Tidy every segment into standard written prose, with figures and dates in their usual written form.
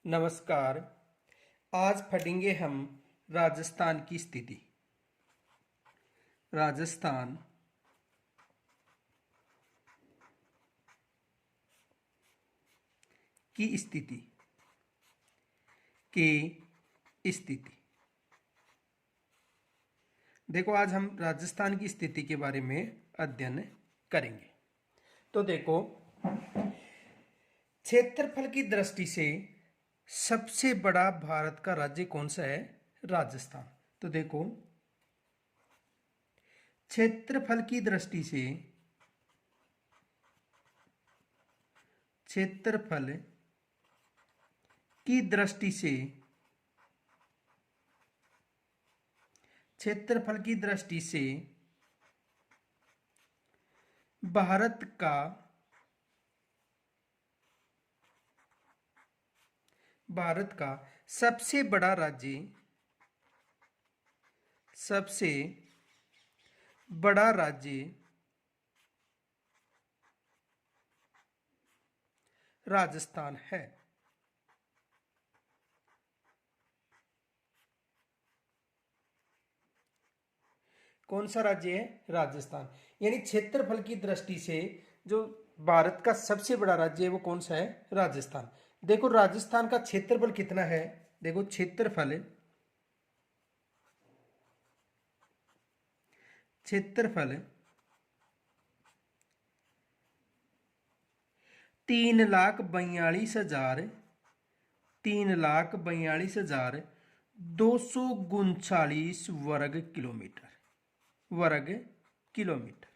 नमस्कार। आज पढ़ेंगे हम राजस्थान की स्थिति। राजस्थान की स्थिति देखो, आज हम राजस्थान की स्थिति के बारे में अध्ययन करेंगे। तो देखो, क्षेत्रफल की दृष्टि से सबसे बड़ा भारत का राज्य कौन सा है? राजस्थान। तो देखो, क्षेत्रफल की दृष्टि से क्षेत्रफल की दृष्टि से क्षेत्रफल की दृष्टि से भारत का सबसे बड़ा राज्य राजस्थान है। कौन सा राज्य है? राजस्थान। यानी क्षेत्रफल की दृष्टि से जो भारत का सबसे बड़ा राज्य है वो कौन सा है? राजस्थान। देखो, राजस्थान का क्षेत्रफल कितना है? देखो, क्षेत्रफल 3,42,239 वर्ग किलोमीटर।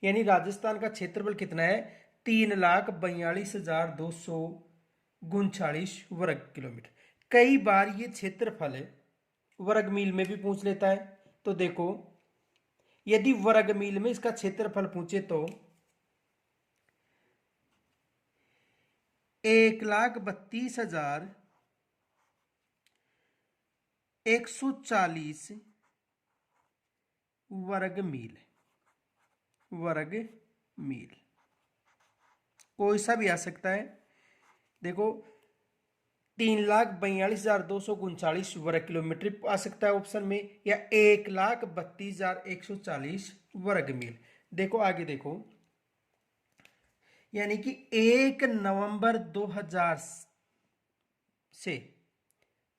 यानी राजस्थान का क्षेत्रफल कितना है? 3,42,239 वर्ग किलोमीटर। कई बार ये क्षेत्रफल वर्ग मील में भी पूछ लेता है। तो देखो, यदि वर्ग मील में इसका क्षेत्रफल पूछे तो 1,32,140 वर्ग मील कोई सा भी आ सकता है। देखो, 3,42,239 वर्ग किलोमीटर आ सकता है ऑप्शन में, या 1,32,140 वर्ग मील। देखो आगे देखो, यानी कि 1 नवंबर 2000 से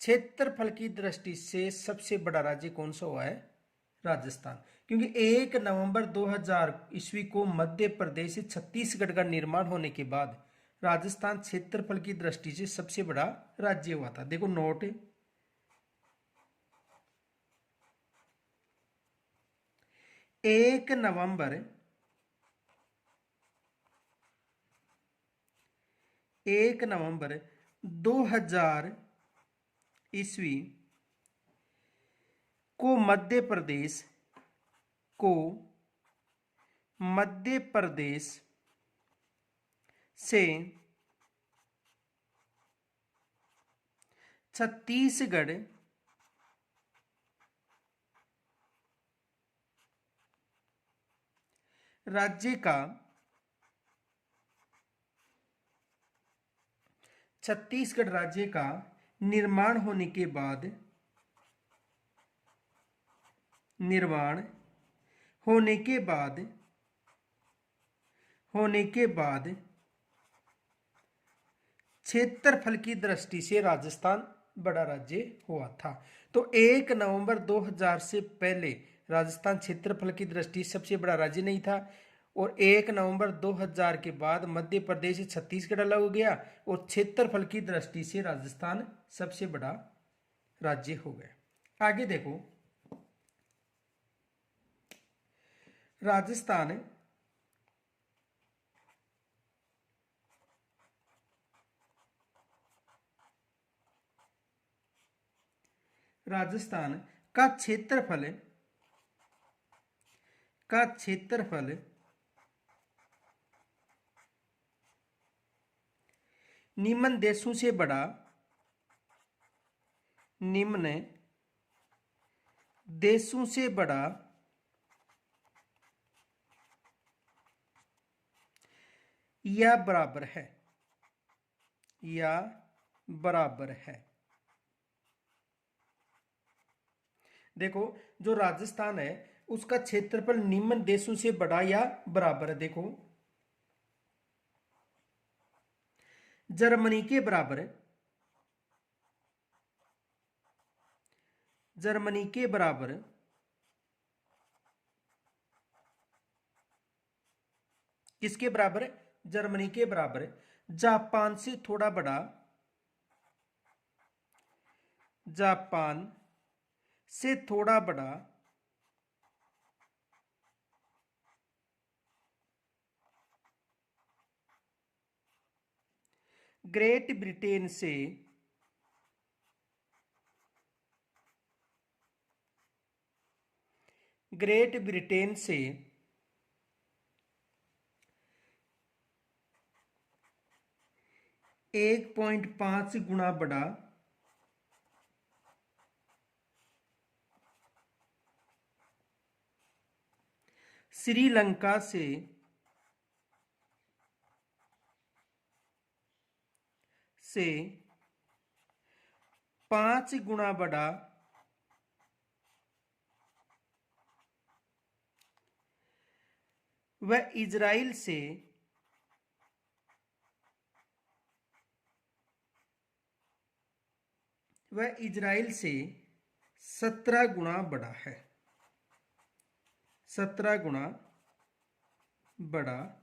क्षेत्रफल की दृष्टि से सबसे बड़ा राज्य कौन सा हुआ है? राजस्थान। क्योंकि 1 नवंबर 2000 ईस्वी को मध्य प्रदेश से छत्तीसगढ़ का निर्माण होने के बाद राजस्थान क्षेत्रफल की दृष्टि से सबसे बड़ा राज्य हुआ था। देखो नोट, 1 नवंबर 2000 ईस्वी को मध्य प्रदेश से छत्तीसगढ़ राज्य का निर्माण होने के बाद क्षेत्रफल की दृष्टि से राजस्थान बड़ा राज्य हुआ था। तो 1 नवंबर 2000 से पहले राजस्थान क्षेत्रफल की दृष्टि से सबसे बड़ा राज्य नहीं था, और 1 नवंबर 2000 के बाद मध्य प्रदेश से छत्तीसगढ़ अलग हो गया और क्षेत्रफल की दृष्टि से राजस्थान सबसे बड़ा राज्य हो गया। आगे देखो, राजस्थान का क्षेत्रफल निम्न देशों से या बराबर है, या बराबर है। देखो जो राजस्थान है उसका क्षेत्रफल निम्न देशों से बड़ा या बराबर है। देखो जर्मनी के बराबर है, जर्मनी के बराबर, किसके बराबर है, जर्मनी के बराबर है। जापान से थोड़ा बड़ा, जापान से थोड़ा बड़ा ग्रेट ब्रिटेन से, ग्रेट ब्रिटेन से 1.5 गुना बड़ा, श्रीलंका से 5 गुना बड़ा व इजराइल से 17 गुना बड़ा है, 17 गुना बड़ा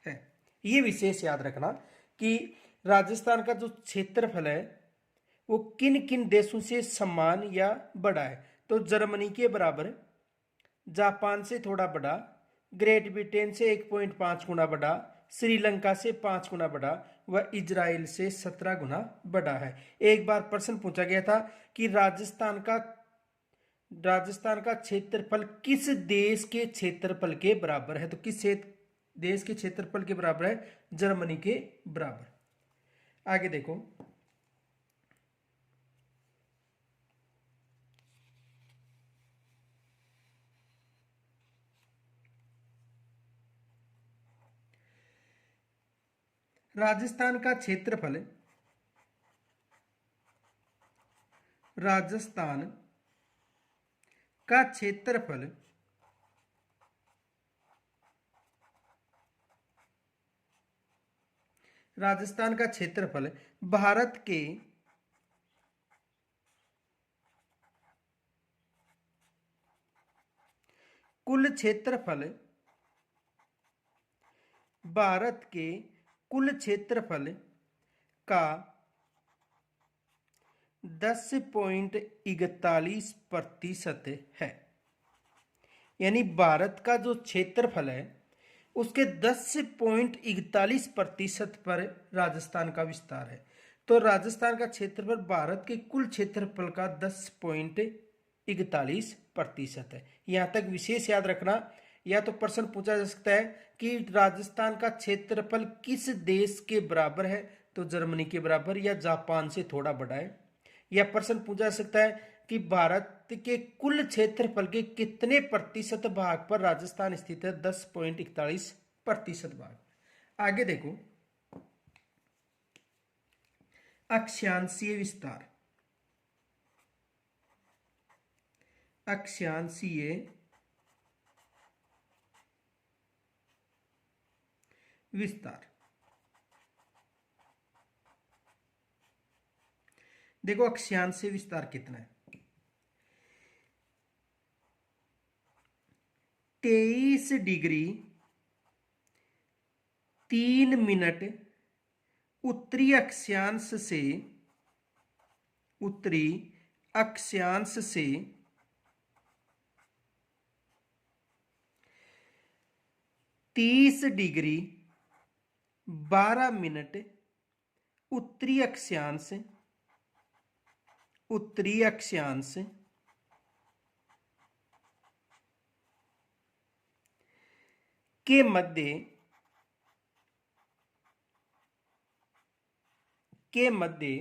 है। ये विशेष याद रखना कि राजस्थान का जो क्षेत्रफल है वो किन किन देशों से समान या बड़ा है। तो जर्मनी के बराबर, जापान से थोड़ा बड़ा, ग्रेट ब्रिटेन से 1.5 गुना बड़ा, श्रीलंका से 5 गुना बड़ा व इजराइल से 17 गुना बड़ा है। एक बार प्रश्न पूछा गया था कि राजस्थान का क्षेत्रफल किस देश के क्षेत्रफल के बराबर है, तो किस देश के क्षेत्रफल के बराबर है, जर्मनी के बराबर। आगे देखो राजस्थान का क्षेत्रफल, राजस्थान का क्षेत्रफल राजस्थान का क्षेत्रफल भारत के कुल क्षेत्रफल, भारत के कुल क्षेत्रफल का 10.41% है। यानी भारत का जो क्षेत्रफल है उसके 10.41% पर राजस्थान का विस्तार है। तो राजस्थान का क्षेत्रफल भारत के कुल क्षेत्रफल का 10.41% है। यहां तक विशेष याद रखना। या तो प्रश्न पूछा जा सकता है कि राजस्थान का क्षेत्रफल किस देश के बराबर है, तो जर्मनी के बराबर या जापान से थोड़ा बड़ा है। या प्रश्न पूछा जा सकता है कि भारत के कुल क्षेत्रफल के कितने प्रतिशत भाग पर राजस्थान स्थित है, 10.41% भाग। आगे देखो अक्षांशीय विस्तार, अक्षांशीय विस्तार। देखो अक्षांशीय विस्तार कितना है, 23 डिग्री 3 मिनट उत्तरी अक्षांश से, उत्तरी अक्षांश से 30 डिग्री 12 मिनट उत्तरी अक्षांश, उत्तरी अक्षांश के मध्य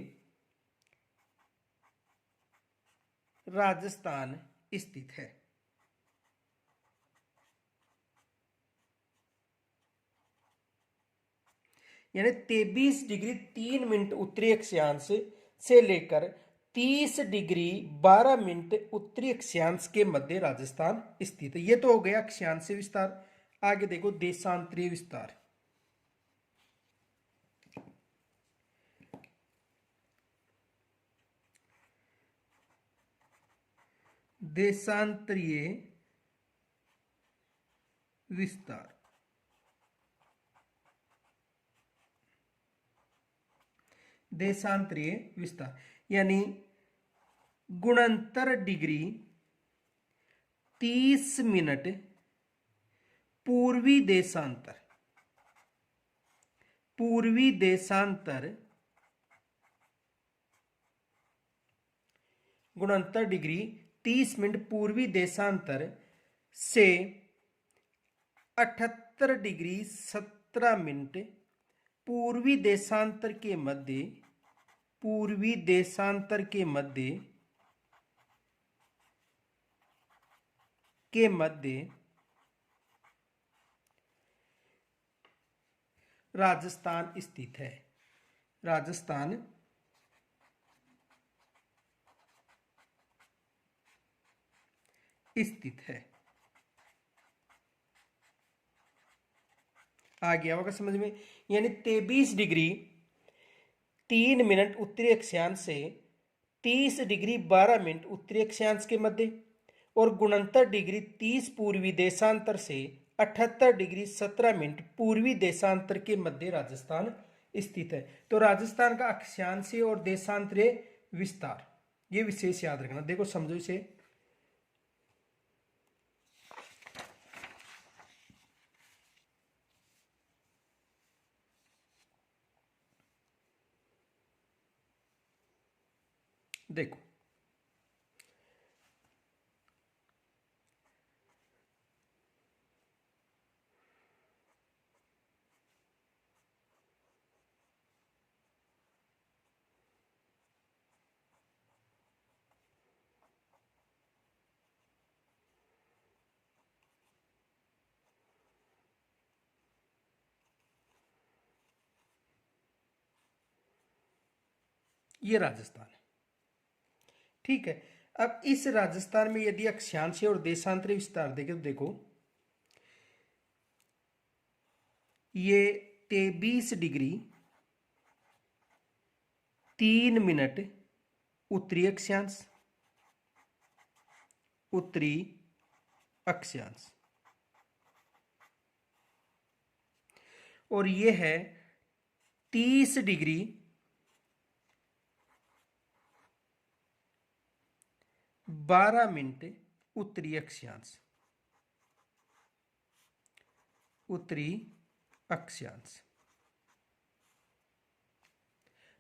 राजस्थान स्थित है। यानी 23 डिग्री 3 मिनट उत्तरी अक्षांश से लेकर 30 डिग्री 12 मिनट उत्तरी अक्षांश के मध्य राजस्थान स्थित है। ये तो हो गया अक्षांशीय विस्तार। आगे देखो देशांतरीय विस्तार। देशांतरीय विस्तार। देशांतरीय विस्तार यानी गुणंतर डिग्री 30 मिनट पूर्वी देशांतर। पूर्वी देशांतर गुणंतर डिग्री 30 मिनट पूर्वी देशांतर से 78 डिग्री 17 मिनट पूर्वी देशांतर के मध्य। पूर्वी देशांतर के मध्य राजस्थान स्थित है। राजस्थान स्थित है। आ गया होगा समझ में। यानी 23 डिग्री 3 मिनट उत्तरी अक्षांश से 30 डिग्री 12 मिनट उत्तरी अक्षांश के मध्य और गुणंतर डिग्री 30 पूर्वी देशांतर से 78 डिग्री 17 मिनट पूर्वी देशांतर के मध्य राजस्थान स्थित है। तो राजस्थान का अक्षांशीय और देशांतरीय विस्तार, ये विशेष याद रखना। देखो समझो इसे। देखो ये राजस्थान है, ठीक है। अब इस राजस्थान में यदि अक्षांशीय और देशांतरीय विस्तार देखें तो देखो ये 23 डिग्री 3 मिनट उत्तरी अक्षांश। उत्तरी अक्षांश और ये है 30 डिग्री 12 मिनट उत्तरी अक्षांश। उत्तरी अक्षांश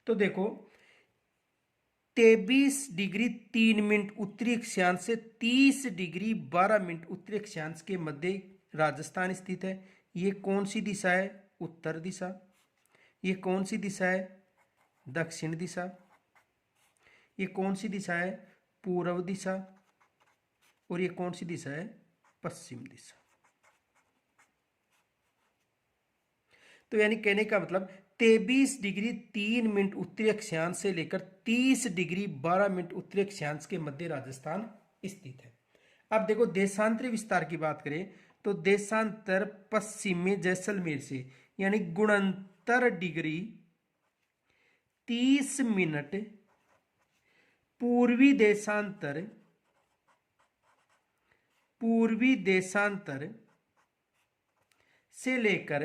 तो देखो 23 डिग्री 3 मिनट उत्तरी अक्षांश से 30 डिग्री 12 मिनट उत्तरी अक्षांश के मध्य राजस्थान स्थित है। ये कौन सी दिशा है? उत्तर दिशा। ये कौन सी दिशा है? दक्षिण दिशा। ये कौन सी दिशा है? पूर्व दिशा। और ये कौन सी दिशा है? पश्चिम दिशा। तो यानी कहने का मतलब 23 डिग्री 3 मिनट उत्तरी अक्षांश से लेकर 30 डिग्री 12 मिनट उत्तरी अक्षांश के मध्य राजस्थान स्थित है। अब देखो देशांतरीय विस्तार की बात करें तो देशांतर पश्चिम में जैसलमेर से, यानी गुणंतर डिग्री 30 मिनट पूर्वी देशांतर से लेकर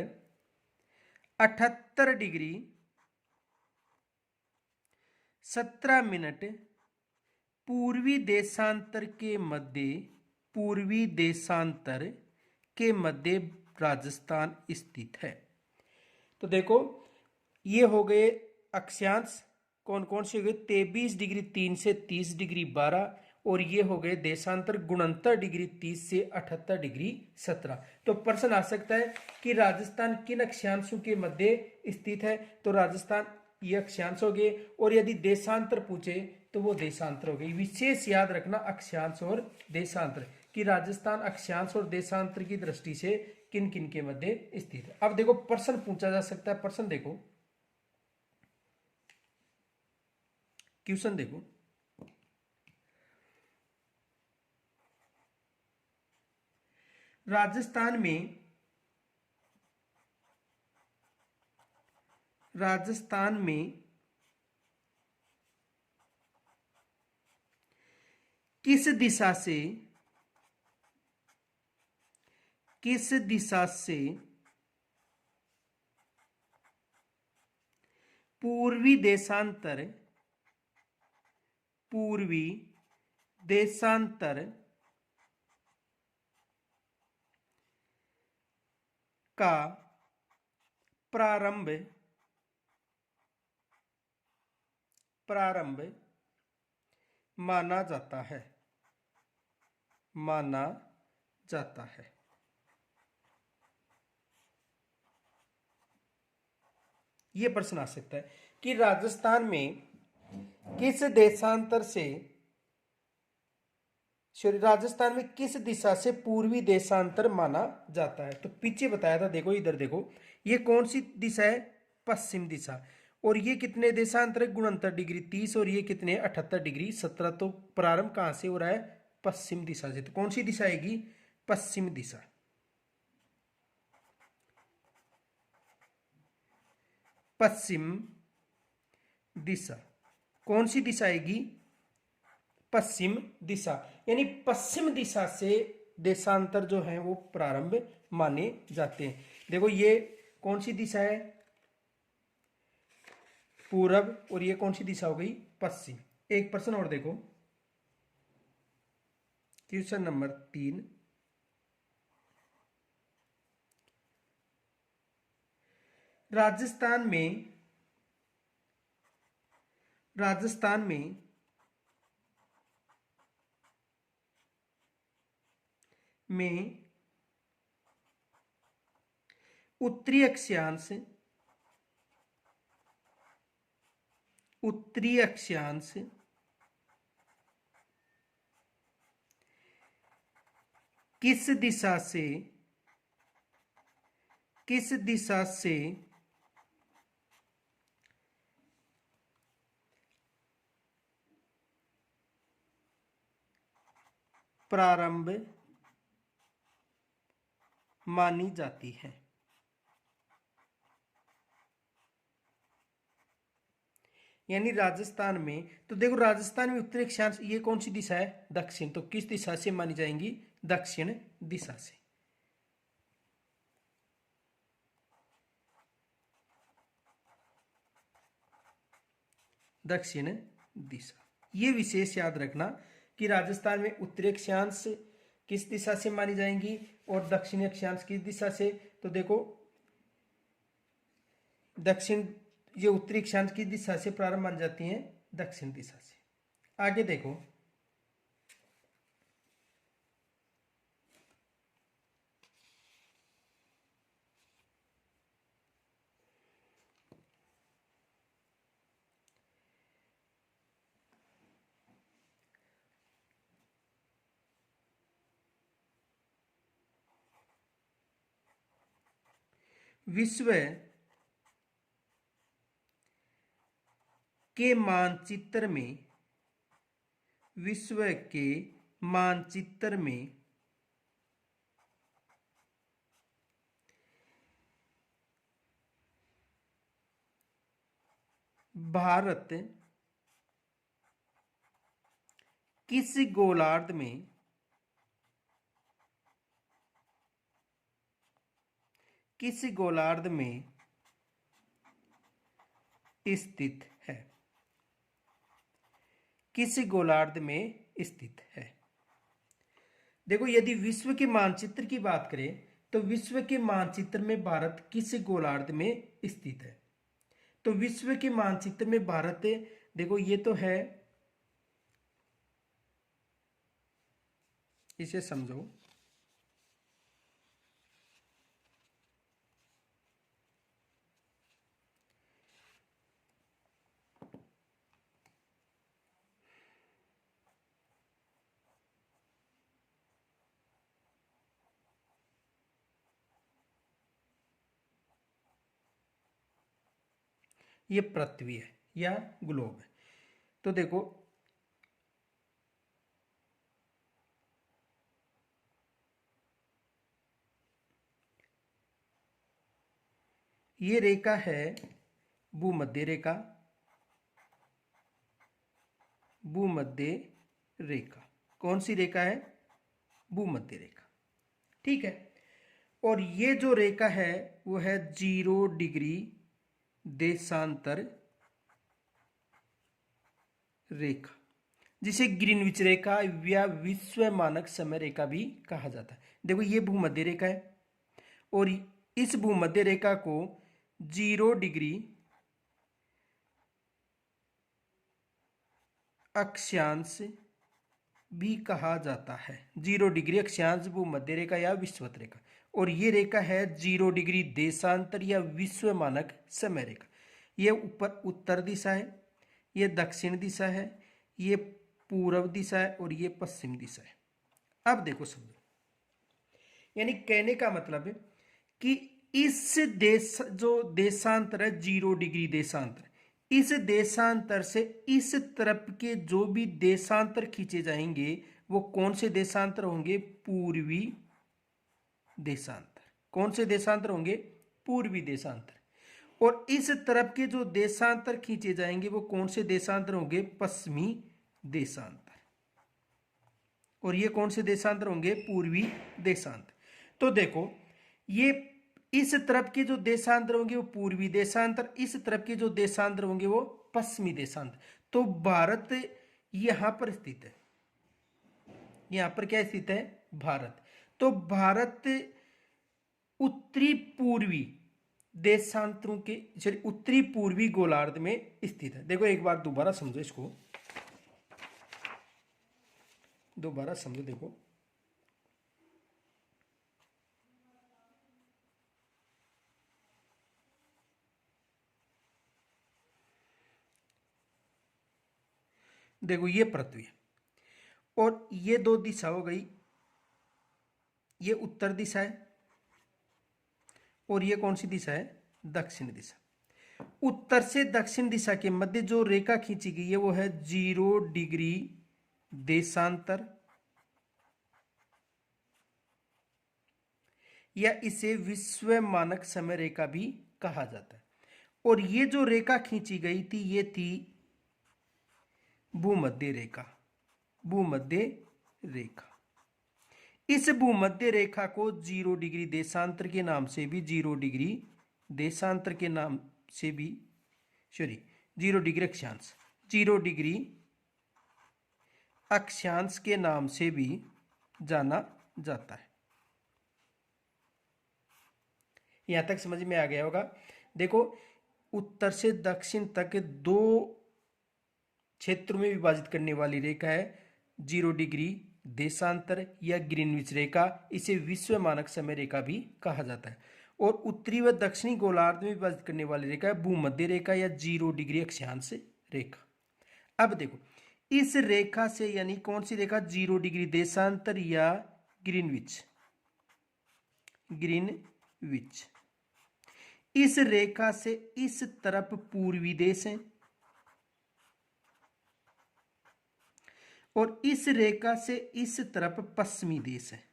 78 डिग्री 17 मिनट पूर्वी देशांतर के मध्य राजस्थान स्थित है। तो देखो ये हो गए अक्षांश कौन कौन से हो गए? 23 डिग्री 3 से 30 डिग्री 12 और ये हो गए देशांतर गुणंतर डिग्री 30 से 78 डिग्री 17। तो प्रश्न आ सकता है कि राजस्थान किन अक्षांशों के मध्य स्थित है? तो राजस्थान ये अक्षांश हो गए और यदि देशांतर पूछे तो वो देशांतर हो गए। विशेष याद रखना अक्षांश और देशांतर, कि राजस्थान अक्षांश और देशांतर की दृष्टि से किन किन के मध्य स्थित है। अब देखो प्रश्न पूछा जा सकता है, प्रश्न देखो, क्वेश्चन देखो, राजस्थान में किस दिशा से पूर्वी देशांतर का प्रारंभ माना जाता है। यह प्रश्न आ सकता है कि राजस्थान में किस देशांतर से, राजस्थान में किस दिशा से पूर्वी देशांतर माना जाता है। तो पीछे बताया था, देखो इधर देखो, ये कौन सी दिशा है, पश्चिम दिशा, और ये कितने देशांतर, गुणंतर डिग्री 30, और ये कितने 78 डिग्री 17। तो प्रारंभ कहां से हो रहा है, पश्चिम दिशा से। तो कौन सी दिशा आएगी, पश्चिम दिशा। पश्चिम दिशा कौन सी दिशा आएगी, पश्चिम दिशा, यानी पश्चिम दिशा से देशांतर जो है वो प्रारंभ माने जाते हैं। देखो ये कौन सी दिशा है, पूरब, और ये कौन सी दिशा हो गई, पश्चिम। एक प्रश्न और देखो, क्वेश्चन नंबर 3, राजस्थान में उत्तरी अक्षांश किस दिशा से प्रारंभ मानी जाती है। यानी राजस्थान में, तो देखो राजस्थान में उत्तरी अक्षांश, ये कौन सी दिशा है, दक्षिण। तो किस दिशा से मानी जाएंगी, दक्षिण दिशा से। दक्षिण दिशा, ये विशेष याद रखना कि राजस्थान में उत्तरी अक्षांश किस दिशा से मानी जाएंगी और दक्षिणी अक्षांश किस दिशा से। तो देखो दक्षिण, ये उत्तरी अक्षांश किस दिशा से प्रारंभ मानी जाती हैं, दक्षिण दिशा से। आगे देखो, विश्व के मानचित्र में भारत किस गोलार्ध में स्थित है, किस गोलार्ध में स्थित है। देखो यदि विश्व के मानचित्र की बात करें तो विश्व के मानचित्र में भारत किस गोलार्ध में स्थित है। तो विश्व के मानचित्र में भारत, देखो ये तो है, इसे समझो, ये पृथ्वी है या ग्लोब है। तो देखो ये रेखा है भूमध्य रेखा, भूमध्य रेखा। कौन सी रेखा है? भूमध्य रेखा। ठीक है। और ये जो रेखा है वो है 0 डिग्री देशांतर रेखा, जिसे ग्रीनविच रेखा या विश्व मानक समय रेखा भी कहा जाता है। देखो ये भूमध्य रेखा है और इस भूमध्य रेखा को 0 डिग्री अक्षांश भी कहा जाता है। 0 डिग्री अक्षांश भूमध्य रेखा या विषुवत रेखा। और ये रेखा है 0 डिग्री देशांतर या विश्व मानक समय रेखा। ये ऊपर उत्तर दिशा है, ये दक्षिण दिशा है, ये पूर्व दिशा है और ये पश्चिम दिशा है। अब देखो समझो, यानी कहने का मतलब है कि इस देश जो देशांतर है 0 डिग्री देशांतर, इस देशांतर से इस तरफ के जो भी देशांतर खींचे जाएंगे वो कौन से देशांतर होंगे? पूर्वी देशांतर। कौन से देशांतर होंगे? पूर्वी देशांतर। और इस तरफ के जो देशांतर खींचे जाएंगे वो कौन से देशांतर होंगे? पश्चिमी देशांतर। और ये कौन से देशांतर होंगे? पूर्वी देशांतर। तो देखो ये इस तरफ के जो देशांतर होंगे वो पूर्वी देशांतर, इस तरफ के जो देशांतर होंगे वो पश्चिमी देशांतर। तो भारत यहां पर स्थित है। यहां पर क्या स्थित है? भारत। तो भारत उत्तरी पूर्वी देशांतरों के उत्तरी पूर्वी गोलार्ध में स्थित है। देखो एक बार दोबारा समझो, इसको दोबारा समझो। देखो देखो ये पृथ्वी है और ये दो दिशा हो गई, ये उत्तर दिशा है और ये कौन सी दिशा है? दक्षिण दिशा। उत्तर से दक्षिण दिशा के मध्य जो रेखा खींची गई है वो है 0 डिग्री देशांतर, या इसे विश्व मानक समय रेखा भी कहा जाता है। और ये जो रेखा खींची गई थी ये थी भूमध्य रेखा। भूमध्य रेखा, इस भूमध्य रेखा को 0 डिग्री देशांतर के नाम से भी 0 डिग्री देशांतर के नाम से भी 0 डिग्री अक्षांश 0 डिग्री अक्षांश के नाम से भी जाना जाता है। यहां तक समझ में आ गया होगा। देखो उत्तर से दक्षिण तक दो क्षेत्रों में विभाजित करने वाली रेखा है 0 डिग्री देशांतर या ग्रीनविच रेखा, इसे विश्व मानक समय रेखा भी कहा जाता है। और उत्तरी व दक्षिणी गोलार्ध में विभाजित करने वाली रेखा है भूमध्य रेखा या 0 डिग्री अक्षांश रेखा। अब देखो इस रेखा से, यानी कौन सी रेखा? 0 डिग्री देशांतर या ग्रीनविच, ग्रीनविच, इस रेखा से इस तरफ पूर्वी देश है और इस रेखा से इस तरफ पश्चिमी देश है।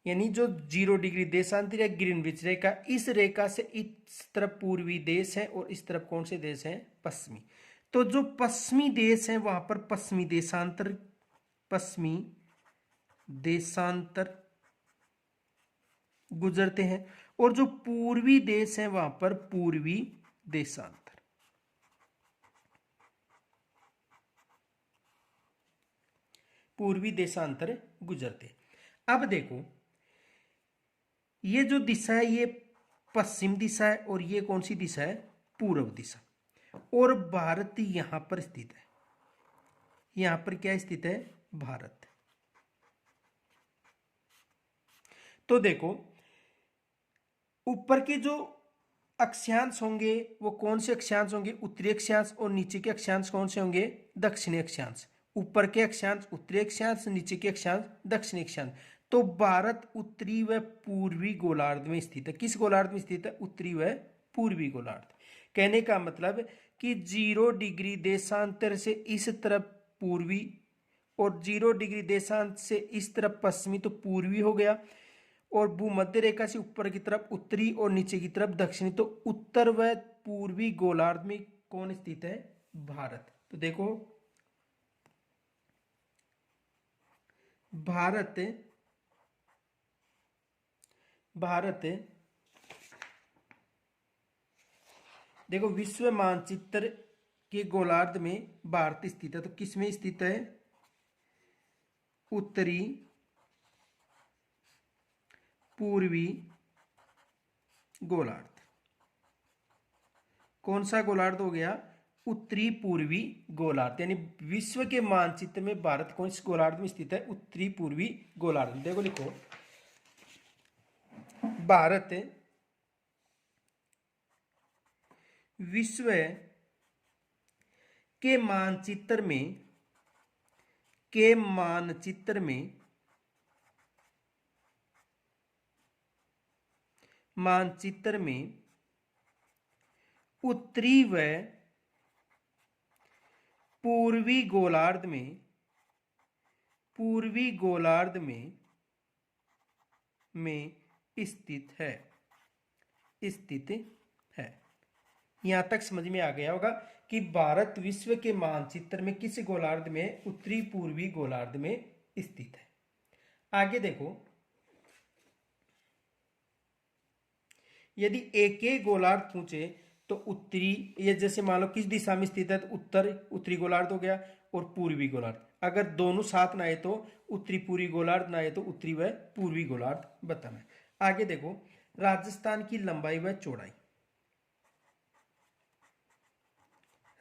यानी जो 0 डिग्री देशांतर या ग्रीनविच रेखा, इस रेखा से इस तरफ पूर्वी देश है और इस तरफ कौन से देश हैं? पश्चिमी। तो जो पश्चिमी देश है वहां पर पश्चिमी देशांतर गुजरते हैं और जो पूर्वी देश है वहां पर पूर्वी देशांतर। पूर्वी देशांतर गुजरते। अब देखो ये जो दिशा है ये पश्चिम दिशा है और ये कौन सी दिशा है? पूर्व दिशा। और भारत यहां पर स्थित है। यहां पर क्या स्थित है? भारत। तो देखो ऊपर के जो अक्षांश होंगे वो कौन से अक्षांश होंगे? उत्तरी अक्षांश। और नीचे के अक्षांश कौन से होंगे? दक्षिणी अक्षांश। ऊपर के अक्षांश उत्तरी अक्षांश, नीचे के अक्षांश दक्षिणी अक्षांश। तो भारत उत्तरी व पूर्वी गोलार्ध में स्थित है। किस गोलार्ध में स्थित है? उत्तरी व पूर्वी गोलार्ध। कहने का मतलब कि 0 डिग्री देशांतर से इस तरफ पूर्वी और 0 डिग्री देशांत से इस तरफ पश्चिमी, तो पूर्वी हो गया, और भूमध्य रेखा से ऊपर की तरफ उत्तरी और नीचे की तरफ दक्षिणी। तो उत्तर व पूर्वी गोलार्ध में कौन स्थित है? भारत। तो देखो भारत भारत देखो विश्व मानचित्र के गोलार्ध में भारत स्थित है। तो किस में स्थित है? उत्तरी पूर्वी गोलार्ध। कौन सा गोलार्ध हो गया? उत्तरी पूर्वी गोलार्ध। यानी विश्व के मानचित्र में भारत कौन से गोलार्ध में स्थित है? उत्तरी पूर्वी गोलार्ध। देखो लिखो, भारत विश्व के मानचित्र में उत्तरी व पूर्वी गोलार्ध में स्थित है। यहां तक समझ में आ गया होगा कि भारत विश्व के मानचित्र में किस गोलार्ध में? उत्तरी पूर्वी गोलार्ध में स्थित है। आगे देखो, यदि एक गोलार्ध पूछे तो उत्तरी, ये जैसे मान लो किस दिशा में स्थित है, तो उत्तरी गोलार्ध हो गया, और पूर्वी गोलार्ध। अगर दोनों साथ ना आए तो उत्तरी पूर्वी गोलार्ध, ना आए तो उत्तरी व पूर्वी गोलार्ध बताना है। आगे देखो, राजस्थान की लंबाई व चौड़ाई।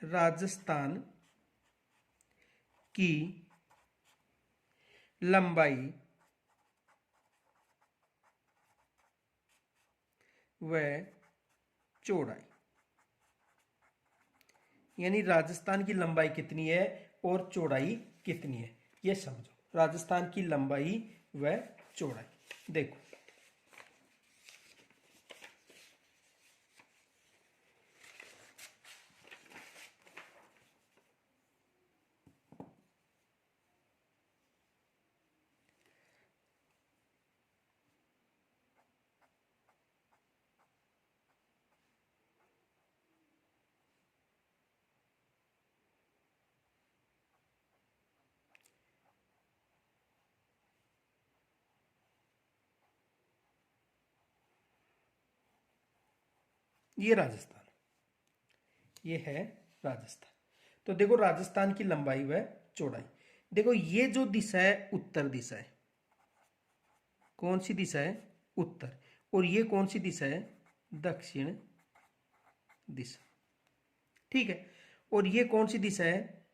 राजस्थान की लंबाई व चौड़ाई, यानी राजस्थान की लंबाई कितनी है और चौड़ाई कितनी है, ये समझो। राजस्थान की लंबाई व चौड़ाई देखो, ये राजस्थान, ये है राजस्थान। तो देखो राजस्थान की लंबाई व चौड़ाई, देखो ये जो दिशा है उत्तर दिशा है। कौन सी दिशा है? उत्तर। और ये कौन सी दिशा है? दक्षिण दिशा। ठीक है। और ये कौन सी दिशा है?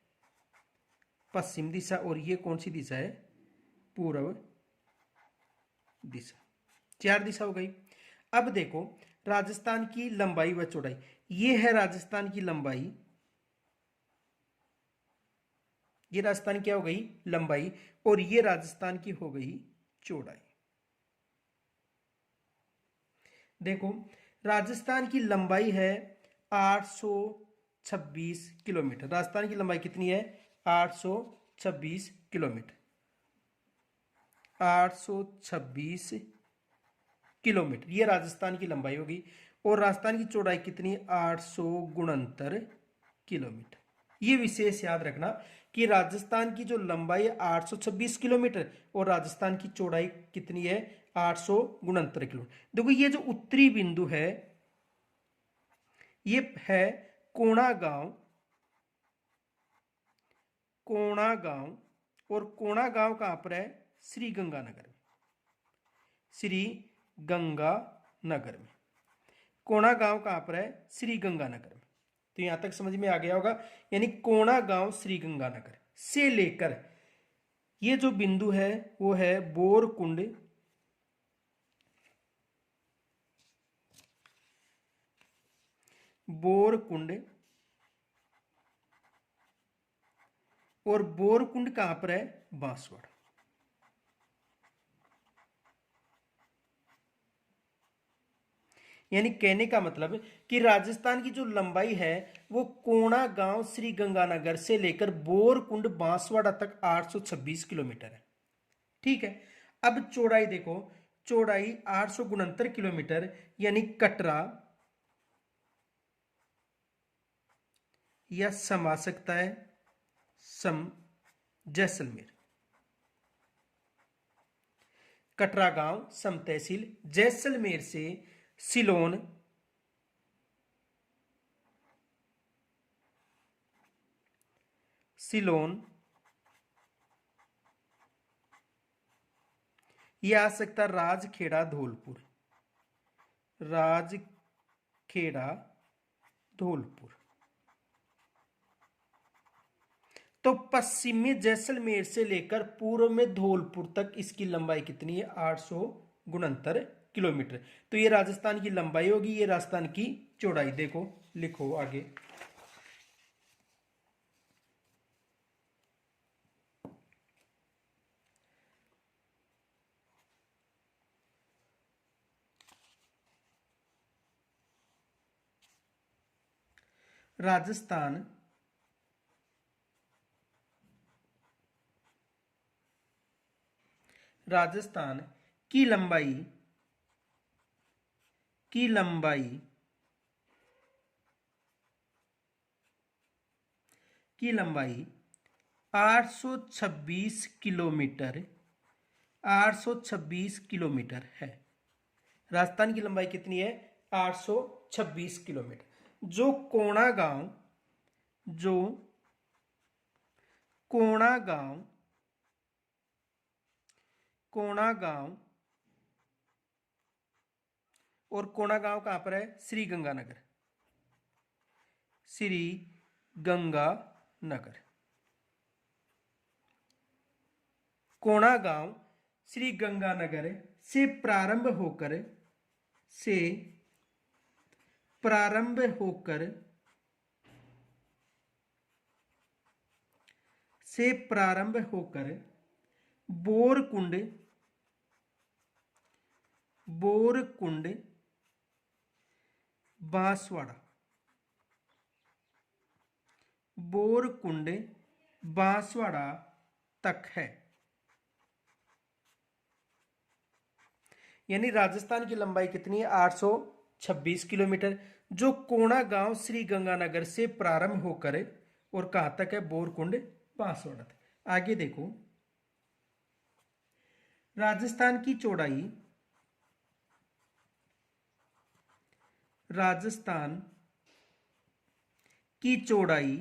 पश्चिम दिशा। और ये कौन सी दिशा है? पूर्व दिशा। 4 दिशा हो गई। अब देखो राजस्थान की लंबाई व चौड़ाई, ये है राजस्थान की लंबाई, ये राजस्थान क्या हो गई? लंबाई। और ये राजस्थान की हो गई चौड़ाई। देखो राजस्थान की लंबाई है 826 किलोमीटर। राजस्थान की लंबाई कितनी है? 826 किलोमीटर। 826 किलोमीटर ये राजस्थान की लंबाई होगी। और राजस्थान की चौड़ाई कितनी? 869 किलोमीटर। ये विशेष याद रखना कि राजस्थान की जो लंबाई है 826 किलोमीटर और राजस्थान की चौड़ाई कितनी है? 869 किलोमीटर। देखो ये जो उत्तरी बिंदु है ये है कोणा गांव। कोणा गांव, और कोणा गांव कहां पर है? श्री गंगानगर में। श्री गंगानगर में। कोणा गांव कहां पर है? श्री गंगानगर में। तो यहां तक समझ में आ गया होगा। यानी कोणा गांव श्री गंगानगर से लेकर ये जो बिंदु है वो है बोरकुंड। बोरकुंड, और बोरकुंड कहां पर है? बांसवाड़ा। यानी कहने का मतलब कि राजस्थान की जो लंबाई है वो कोणा गांव श्री गंगानगर से लेकर बोरकुंड बांसवाड़ा तक 826 किलोमीटर है। ठीक है, अब चौड़ाई देखो, चौड़ाई 869 किलोमीटर, यानी कटरा या सम आ सकता है सम जैसलमेर। कटरा गांव सम तहसील, जैसलमेर से सिलोन, सिलोन यह आ सकता राजखेड़ा धौलपुर, राजखेड़ा धौलपुर। तो पश्चिम में जैसलमेर से लेकर पूर्व में धौलपुर तक इसकी लंबाई कितनी है? 869 किलोमीटर। तो ये राजस्थान की लंबाई होगी, ये राजस्थान की चौड़ाई। देखो लिखो आगे, राजस्थान राजस्थान की लंबाई की लंबाई की लंबाई 826 किलोमीटर, 826 किलोमीटर है। राजस्थान की लंबाई कितनी है? 826 किलोमीटर। जो कोणा गांव, जो कोणा गांव, कोणा गांव, और कोणा गांव कहां पर है? श्री गंगानगर, श्री गंगानगर। कोणा गांव श्री गंगानगर से प्रारंभ होकर, से प्रारंभ होकर, से प्रारंभ होकर बोरकुंड, बोरकुंड बांसवाड़ा, बोरकुंड बांसवाड़ा तक है। यानी राजस्थान की लंबाई कितनी है? 826 किलोमीटर, जो कोणा गांव श्री गंगानगर से प्रारंभ होकर और कहां तक है? बोरकुंड बांसवाड़ा तक। आगे देखो, राजस्थान की चौड़ाई, राजस्थान की चौड़ाई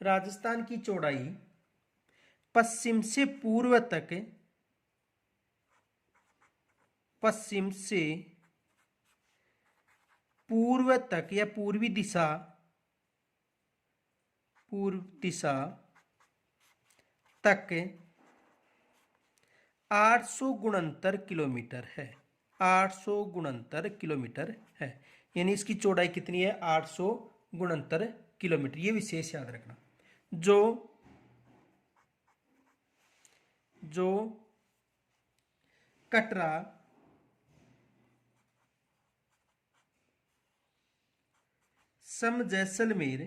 राजस्थान की चौड़ाई पश्चिम से पूर्व तक, पश्चिम से पूर्व तक या पूर्वी दिशा, पूर्व दिशा तक 869 किलोमीटर है, 869 किलोमीटर है। यानी इसकी चौड़ाई कितनी है? 869 किलोमीटर। ये विशेष याद रखना। जो जो कटरा सम जैसलमेर,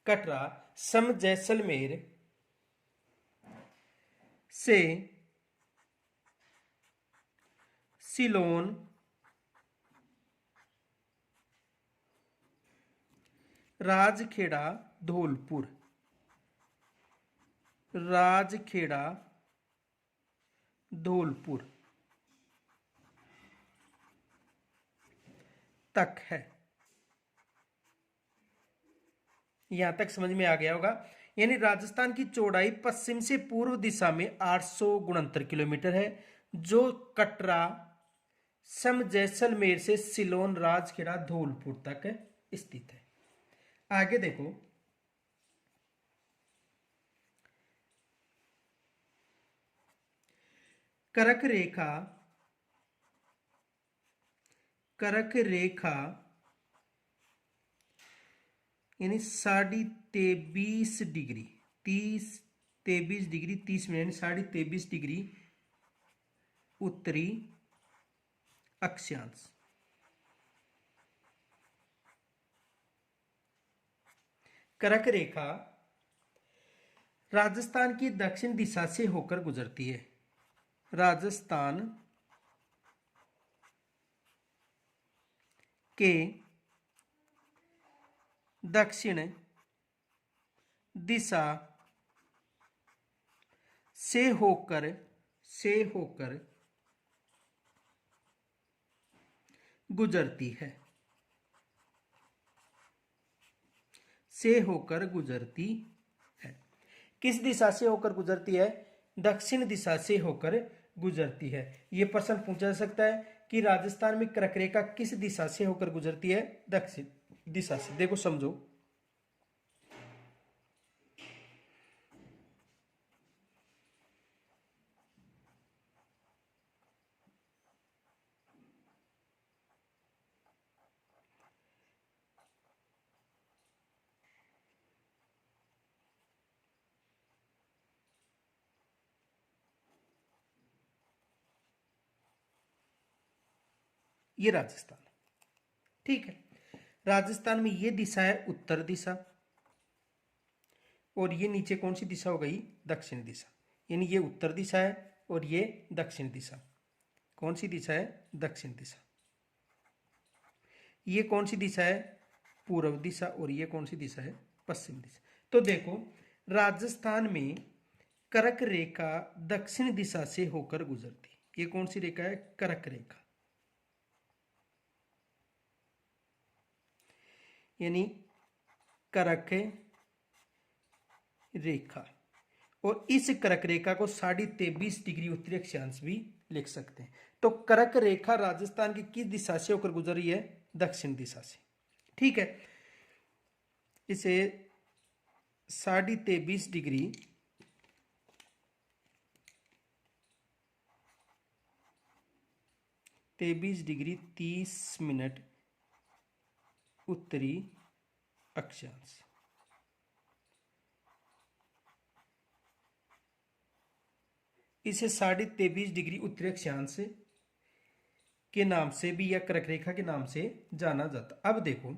कटरा सम जैसलमेर से सिलोन, राजखेड़ा धौलपुर, राजखेड़ा धौलपुर तक है। यहां तक समझ में आ गया होगा। यानी राजस्थान की चौड़ाई पश्चिम से पूर्व दिशा में 869 किलोमीटर है, जो कटरा सम जैसलमेर से सिलोन, राजखेड़ा धौलपुर तक स्थित है। आगे देखो, कर्क रेखा, कर्क रेखा यानी 23.5 डिग्री 23.30 डिग्री यानी 23.5 डिग्री उत्तरी अक्षांश। कर्क रेखा राजस्थान की दक्षिण दिशा से होकर गुजरती है। राजस्थान के दक्षिण दिशा से होकर गुजरती है। से होकर गुजरती है। किस दिशा से होकर गुजरती है? दक्षिण दिशा से होकर गुजरती है। यह प्रश्न पूछा जा सकता है कि राजस्थान में कर्क रेखा किस दिशा से होकर गुजरती है? दक्षिण दिशा से। देखो समझो, ये राजस्थान, ठीक है। राजस्थान में ये दिशा है उत्तर दिशा, और ये नीचे कौन सी दिशा हो गई? दक्षिण दिशा। यानी ये उत्तर दिशा है और ये दक्षिण दिशा। कौन सी दिशा है? दक्षिण दिशा। ये कौन सी दिशा है? पूर्व दिशा। और ये कौन सी दिशा है? पश्चिम दिशा। तो देखो, राजस्थान में कर्क रेखा दक्षिण दिशा से होकर गुजरती। ये कौन सी रेखा है? कर्क रेखा। यानी कर्क रेखा। और इस कर्क रेखा को 23.5 डिग्री उत्तरी अक्षांश भी लिख सकते हैं। तो कर्क रेखा राजस्थान की किस दिशा से होकर गुजर रही है? दक्षिण दिशा से, ठीक है। इसे 23.5 डिग्री तेईस डिग्री 30 मिनट उत्तरी अक्षांश। इसे 23.5 डिग्री उत्तरी अक्षांश के नाम से भी या कर्क रेखा के नाम से जाना जाता। अब देखो,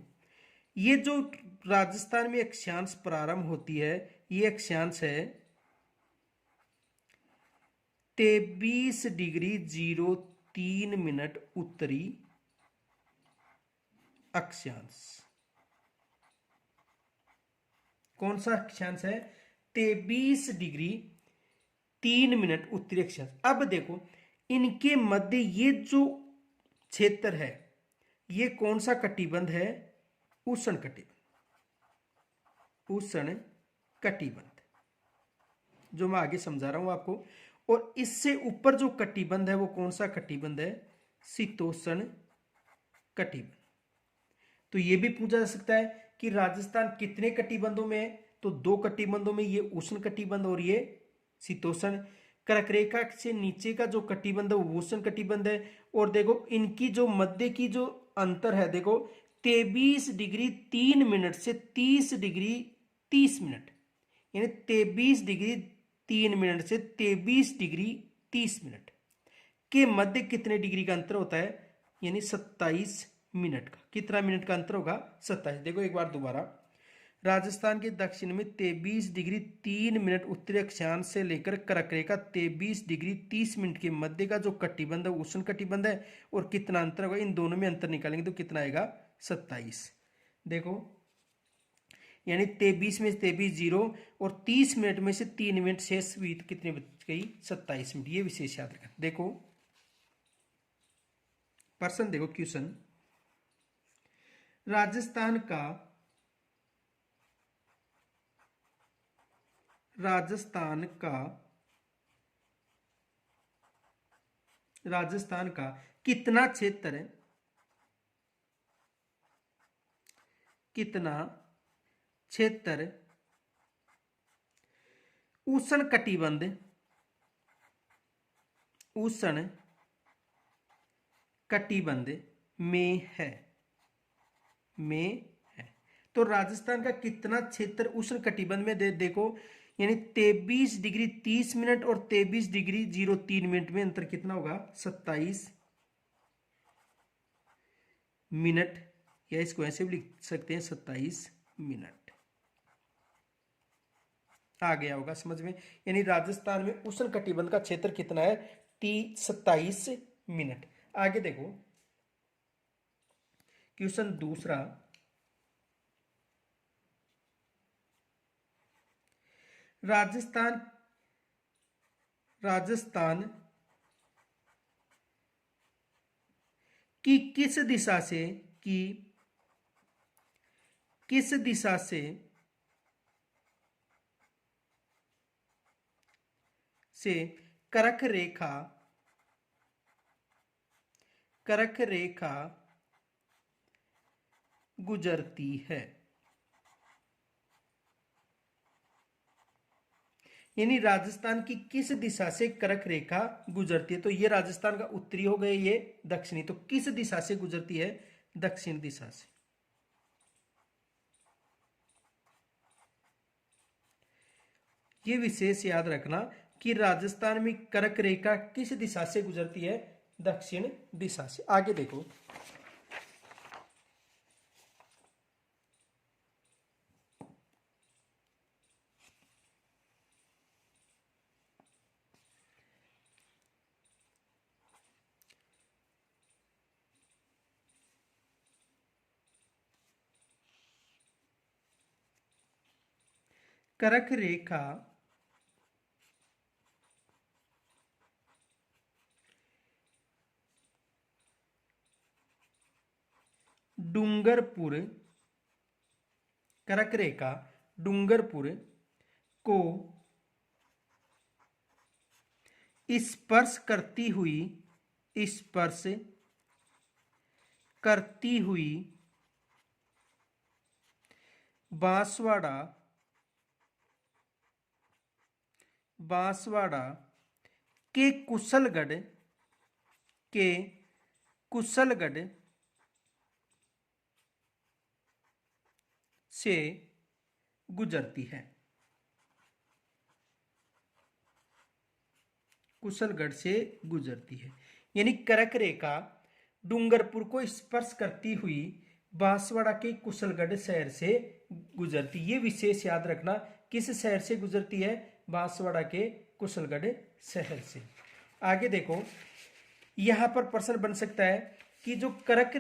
ये जो राजस्थान में अक्षांश प्रारंभ होती है, ये अक्षांश है 23 डिग्री 03 मिनट उत्तरी अक्षांश। कौन सा अक्षांश है? 23 डिग्री 3 मिनट उत्तरी अक्षांश। अब देखो, इनके मध्य ये जो क्षेत्र है, ये कौन सा कटिबंध है? उष्ण कटिबंध। उष्ण कटिबंध, जो मैं आगे समझा रहा हूं आपको। और इससे ऊपर जो कटिबंध है वो कौन सा कटिबंध है? शीतोष्ण कटिबंध। तो ये भी पूछा जा सकता है कि राजस्थान कितने कटिबंधों में है? तो 2 कटिबंधों में, ये उष्ण कटिबंध और ये शीतोष्ण। कर्क रेखा से नीचे का जो कटिबंध है वो उष्ण कटिबंध है। और देखो, इनकी जो मध्य की जो अंतर है, देखो 23 डिग्री 3 मिनट से 30 डिग्री 30 मिनट, यानी 23 डिग्री 3 मिनट से 23 डिग्री 30 मिनट के मध्य कितने डिग्री का अंतर होता है? यानी 27 मिनट का। कितना मिनट का अंतर होगा? 27। देखो एक बार दोबारा, राजस्थान के दक्षिण में 23 डिग्री 3 मिनट उत्तरी अक्षांश से लेकर कर्क रेखा 23 डिग्री 30 मिनट के मध्य का जो कटिबंध है उष्ण कटिबंध है। और कितना अंतर होगा? इन दोनों में अंतर निकालेंगे तो कितना आएगा? 27। देखो, यानी 23 में 23 जीरो, और 30 मिनट में से 3 मिनट शेष हुई तो कितनी बच गई? 27 मिनट। ये विशेष याद रखना। देखो प्रश्न, देखो क्वेश्चन, राजस्थान का राजस्थान का कितना क्षेत्र उष्ण कटिबंध में है। तो राजस्थान का कितना क्षेत्र उष्ण कटिबंध में देखो, यानी 23 डिग्री 30 मिनट और 23 डिग्री 03 मिनट में अंतर कितना होगा, 27 मिनट, या इसको ऐसे भी लिख सकते हैं 27 मिनट। आ गया होगा समझ में। यानी राजस्थान में उष्ण कटिबंध का क्षेत्र कितना है, 27 मिनट। आगे देखो क्वेश्चन दूसरा, राजस्थान राजस्थान की किस दिशा से किस दिशा से कर्क रेखा गुजरती है। यानी राजस्थान की किस दिशा से कर्क रेखा गुजरती है। तो ये राजस्थान का उत्तरी हो गए, ये दक्षिणी। तो किस दिशा से गुजरती है, दक्षिण दिशा से। ये विशेष याद रखना कि राजस्थान में कर्क रेखा किस दिशा से गुजरती है, दक्षिण दिशा से। आगे देखो कर्क रेखा डूंगरपुर कर्क रेखा डूंगरपुर को स्पर्श करती हुई बांसवाड़ा के कुशलगढ़ से गुजरती है। कुशलगढ़ से गुजरती है। यानी कर्क रेखा डूंगरपुर को स्पर्श करती हुई बांसवाड़ा के कुशलगढ़ शहर से गुजरती। ये विशेष याद रखना, किस शहर से गुजरती है, बांसवाड़ा के कुशलगढ़ शहर से। आगे देखो यहां पर प्रश्न बन सकता है कि जो कर्क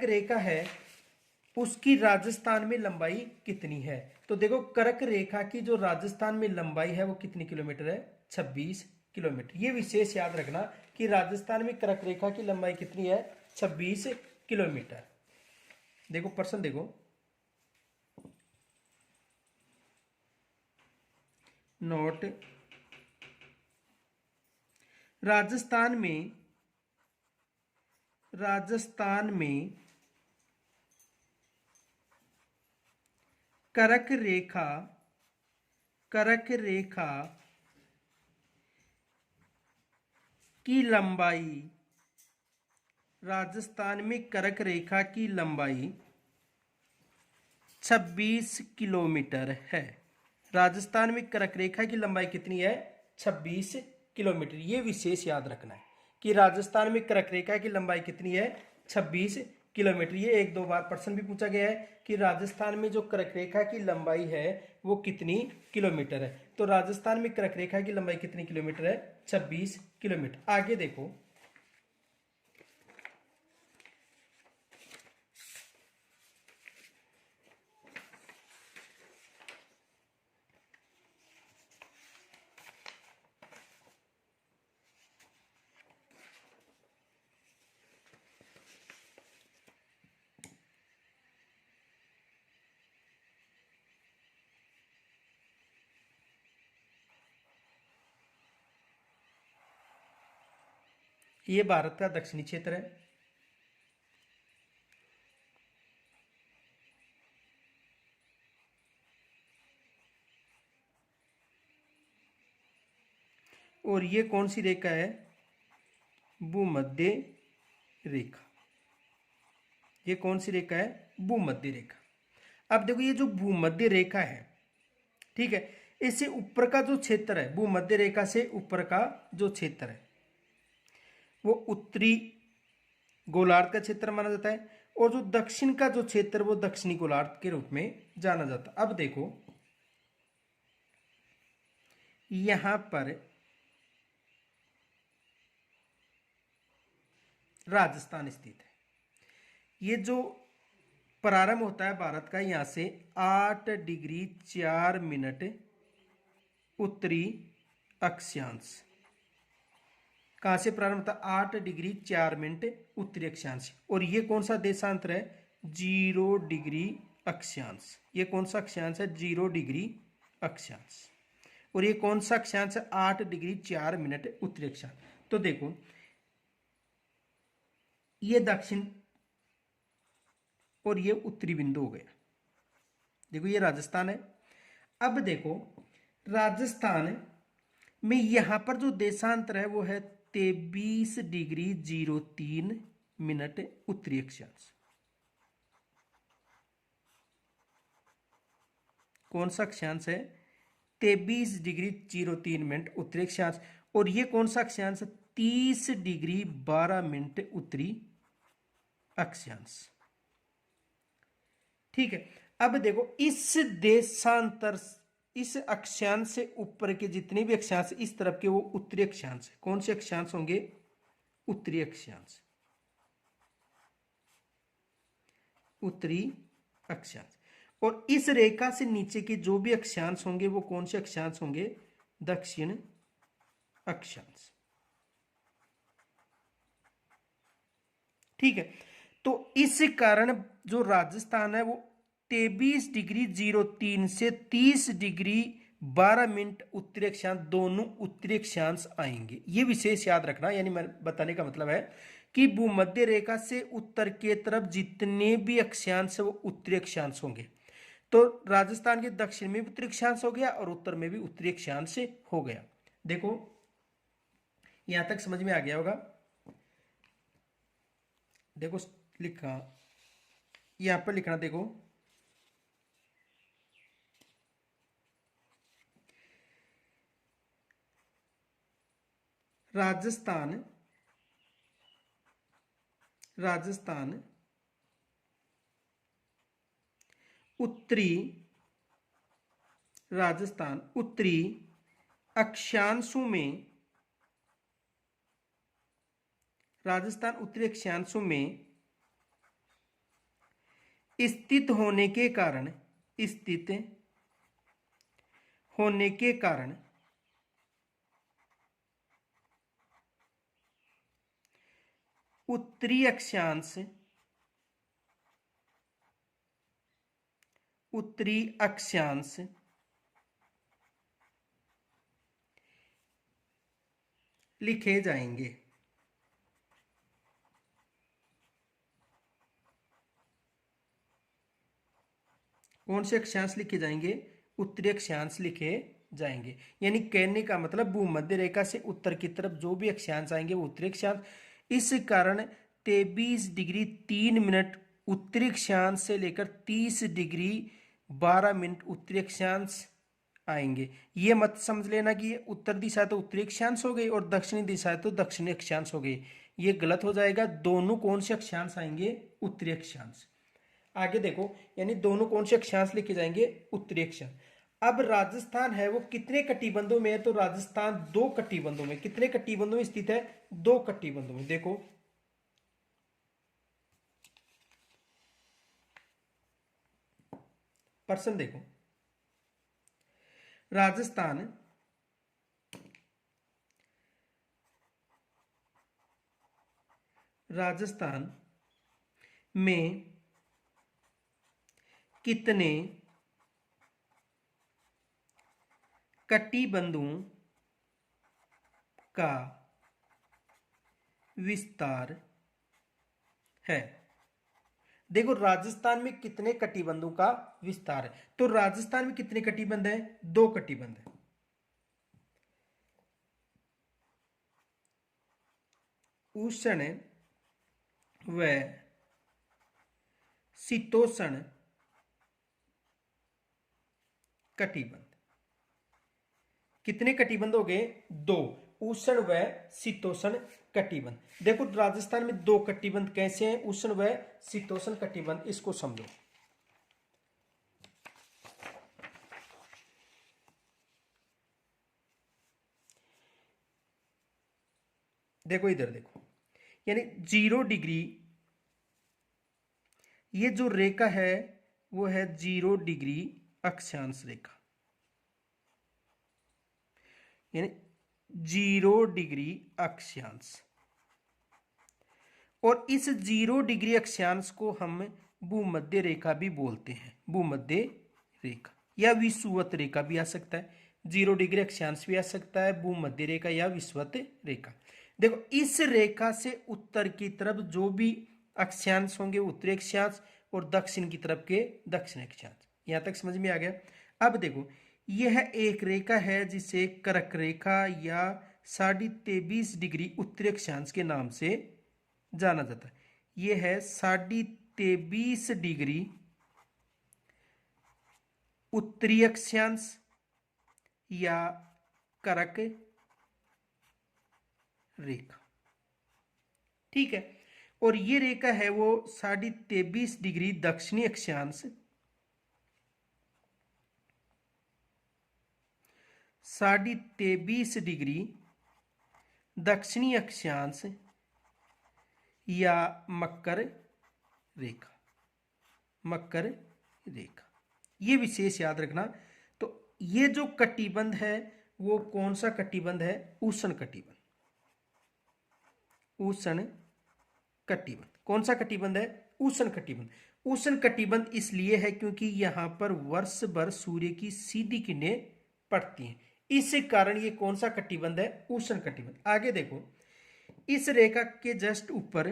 रेखा है उसकी राजस्थान में लंबाई कितनी है। तो देखो कर्क रेखा की जो राजस्थान में लंबाई है वो कितनी किलोमीटर है, 26 किलोमीटर। ये विशेष याद रखना कि राजस्थान में कर्क रेखा की लंबाई कितनी है, 26 किलोमीटर। देखो प्रश्न देखो, नोट, राजस्थान में कर्क रेखा की लंबाई, राजस्थान में कर्क रेखा की लंबाई 26 किलोमीटर है। राजस्थान में कर्क रेखा की लंबाई कितनी है, 26 किलोमीटर। ये विशेष याद रखना है कि राजस्थान में कर्क रेखा की लंबाई कितनी है, 26 किलोमीटर। ये एक दो बार प्रश्न भी पूछा गया है कि राजस्थान में जो कर्क रेखा की लंबाई है वो कितनी किलोमीटर है। तो राजस्थान में कर्क रेखा की लंबाई कितनी किलोमीटर है, 26 किलोमीटर। आगे देखो ये भारत का दक्षिणी क्षेत्र है। और ये कौन सी रेखा है, भूमध्य रेखा। ये कौन सी रेखा है? भूमध्य रेखा। अब देखो ये जो भूमध्य रेखा है, ठीक है, इससे ऊपर का जो क्षेत्र है, भूमध्य रेखा से ऊपर का जो क्षेत्र है वो उत्तरी गोलार्ध का क्षेत्र माना जाता है, और जो दक्षिण का जो क्षेत्र वो दक्षिणी गोलार्ध के रूप में जाना जाता है। अब देखो यहां पर राजस्थान स्थित है। ये जो प्रारंभ होता है भारत का यहां से 8 डिग्री 4 मिनट उत्तरी अक्षांश। कहां से प्रारंभ होता है? 8 डिग्री 4 मिनट उत्तरी अक्षांश। और ये कौन सा देशांतर है? 0 डिग्री अक्षांश। ये कौन सा अक्षांश है? 0 डिग्री अक्षांश। और ये कौन सा अक्षांश है? 8 डिग्री 4 मिनट उत्तरी अक्षांश। तो देखो ये दक्षिण और ये उत्तरी बिंदु हो गया। देखो ये राजस्थान है। अब देखो राजस्थान में यहां पर जो देशांतर है वो है 23 डिग्री 03 मिनट उत्तरी अक्षांश। कौन सा अक्षांश है? 23 डिग्री 03 मिनट उत्तरी अक्षांश। और ये कौन सा अक्षांश है? 30 डिग्री 12 मिनट उत्तरी अक्षांश। ठीक है। अब देखो इस देशांतर, इस अक्षांश से ऊपर के जितने भी अक्षांश इस तरफ के वो उत्तरी अक्षांश है। कौन से अक्षांश होंगे? उत्तरी अक्षांश। उत्तरी अक्षांश। और इस रेखा से नीचे के जो भी अक्षांश होंगे वो कौन से अक्षांश होंगे? दक्षिण अक्षांश। ठीक है। तो इस कारण जो राजस्थान है वो 23 डिग्री 03 से 30 डिग्री 12 मिनट उत्तरी अक्षांश, दोनों उत्तरी अक्षांश आएंगे। ये विशेष याद रखना। यानी मैं बताने का मतलब है कि भूमध्य रेखा से उत्तर के तरफ जितने भी अक्षांश है वो उत्तरी अक्षांश होंगे। तो राजस्थान के दक्षिण में भी उत्तरी अक्षांश हो गया और उत्तर में भी उत्तरी अक्षांश हो गया। देखो यहां तक समझ में आ गया होगा। देखो लिखा, यहां पर लिखना, देखो राजस्थान, राजस्थान उत्तरी, राजस्थान उत्तरी अक्षांशों में, राजस्थान उत्तरी अक्षांशों में स्थित होने के कारण, स्थित होने के कारण उत्तरी अक्षांश, उत्तरी अक्षांश लिखे जाएंगे। कौन से अक्षांश लिखे जाएंगे? उत्तरी अक्षांश लिखे जाएंगे। यानी कहने का मतलब भूमध्य रेखा से उत्तर की तरफ जो भी अक्षांश आएंगे वो उत्तरी अक्षांश। इस कारण 23 डिग्री 3 मिनट उत्तरी अक्षांश से लेकर 30 डिग्री 12 मिनट उत्तरी अक्षांश आएंगे। ये मत समझ लेना कि ये उत्तर दिशा तो उत्तरी अक्षांश हो गई और दक्षिणी दिशा तो दक्षिणी अक्षांश हो गई। ये गलत हो जाएगा। दोनों कौन से अक्षांश आएंगे? उत्तरी अक्षांश। आगे देखो, यानी दोनों कौन से अक्षांश लिखे जाएंगे? उत्तरी अक्षांश। अब राजस्थान है वो कितने कटिबंधों में है? तो राजस्थान 2 कटिबंधों में। कितने कटिबंधों में स्थित है? 2 कटिबंधों में। देखो प्रश्न देखो, राजस्थान राजस्थान में कितने कटिबंधों का विस्तार है? देखो राजस्थान में कितने कटिबंधों का विस्तार है। तो राजस्थान में कितने कटिबंध है? 2 कटिबंध है। उष्ण व शीतोष्ण कटिबंध। कितने कटिबंध हो गए? 2, उष्ण व शीतोष्ण कटिबंध। देखो राजस्थान में 2 कटिबंध कैसे हैं, उष्ण व शीतोष्ण कटिबंध, इसको समझो। देखो इधर देखो, यानी 0 डिग्री, ये जो रेखा है वो है 0 डिग्री अक्षांश रेखा, यानी 0 डिग्री अक्षांश। और इस 0 डिग्री अक्षांश को हम भूमध्य रेखा भी बोलते हैं, भूमध्य रेखा या विषुवत रेखा भी आ सकता है, 0 डिग्री अक्षांश भी आ सकता है, भूमध्य रेखा या विषुवत रेखा। देखो इस रेखा से उत्तर की तरफ जो भी अक्षांश होंगे उत्तरी अक्षांश, और दक्षिण की तरफ के दक्षिण अक्षांश। यहां तक समझ में आ गया। अब देखो यह एक रेखा है जिसे कर्क रेखा या 23.5 डिग्री उत्तरी अक्षांश के नाम से जाना जाता है। यह है 23.5 डिग्री उत्तरी अक्षांश या कर्क रेखा, ठीक है। और ये रेखा है वो 23.5 डिग्री दक्षिणी अक्षांश, 23.5 डिग्री दक्षिणी अक्षांश या मकर रेखा, मकर रेखा, ये विशेष याद रखना। तो ये जो कटिबंध है वो कौन सा कटिबंध है? उष्ण कटिबंध, उष्ण कटिबंध। कौन सा कटिबंध है? उष्ण कटिबंध। उष्ण कटिबंध इसलिए है क्योंकि यहां पर वर्ष भर सूर्य की सीधी किरणें पड़ती हैं, इस कारण ये कौन सा कटिबंध है? उष्ण कटिबंध। आगे देखो, इस रेखा के जस्ट ऊपर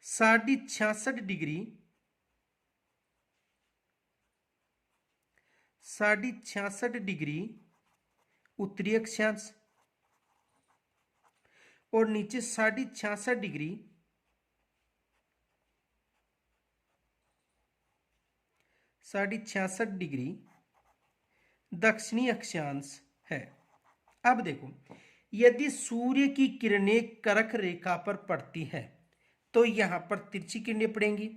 66.5 डिग्री, 66.5 डिग्री उत्तरी अक्षांश और नीचे 66.5 डिग्री, 66.5 डिग्री दक्षिणी अक्षांश है। अब देखो, यदि सूर्य की किरणें कर्क रेखा पर पड़ती हैं तो यहां पर तिरछी किरणें पड़ेंगी,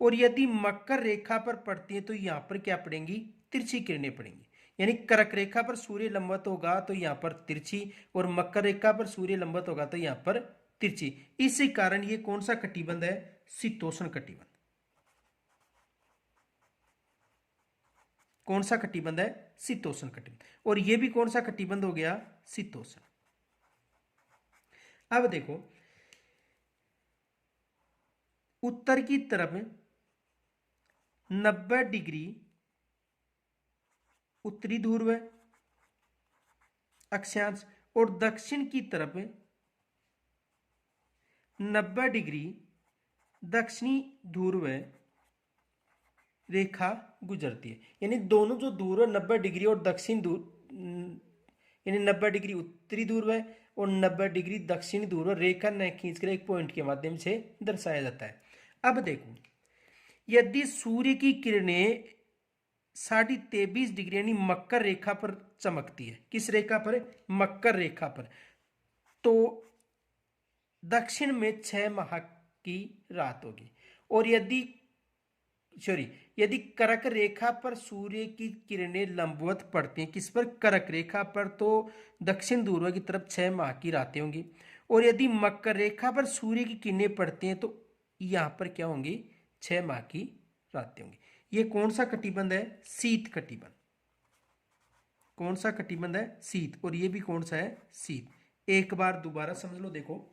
और यदि मकर रेखा पर पड़ती है तो यहां पर क्या पड़ेंगी? तिरछी किरणें पड़ेंगी। यानी कर्क रेखा पर सूर्य लंबवत होगा तो यहां पर तिरछी, और मकर रेखा पर सूर्य लंबवत होगा तो यहां पर तिरछी। इसी कारण ये कौन सा कटिबंध है? शीतोष्ण कटिबंध। कौन सा कटिबंध है? शीतोष्ण कटिबंध। और ये भी कौन सा कटिबंध हो गया? शीतोष्ण। अब देखो, उत्तर की तरफ 90 डिग्री उत्तरी ध्रुव अक्षांश और दक्षिण की तरफ 90 डिग्री दक्षिणी ध्रुव रेखा गुजरती है। यानी दोनों जो दूर है 90 डिग्री और दक्षिण दूर, यानी 90 डिग्री उत्तरी ध्रुव है और 90 डिग्री दक्षिणी ध्रुव रेखा न खींचकर एक पॉइंट के माध्यम से दर्शाया जाता है। अब देखो, यदि सूर्य की किरणें 23.5 डिग्री यानी मकर रेखा पर चमकती है, किस रेखा पर? मकर रेखा पर, तो दक्षिण में 6 माह की रात होगी। और यदि कर्क रेखा पर सूर्य की किरणें लंबवत पड़ती हैं, किस पर? कर्क रेखा पर, तो दक्षिण ध्रुव की तरफ 6 माह की रातें होंगी। और यदि मकर रेखा पर सूर्य की किरणें पड़ती हैं तो यहां पर क्या होंगी? 6 माह की रातें होंगी। ये कौन सा कटिबंध है? शीत कटिबंध। कौन सा कटिबंध है? शीत। और ये भी कौन सा है? शीत। एक बार दोबारा समझ लो। देखो,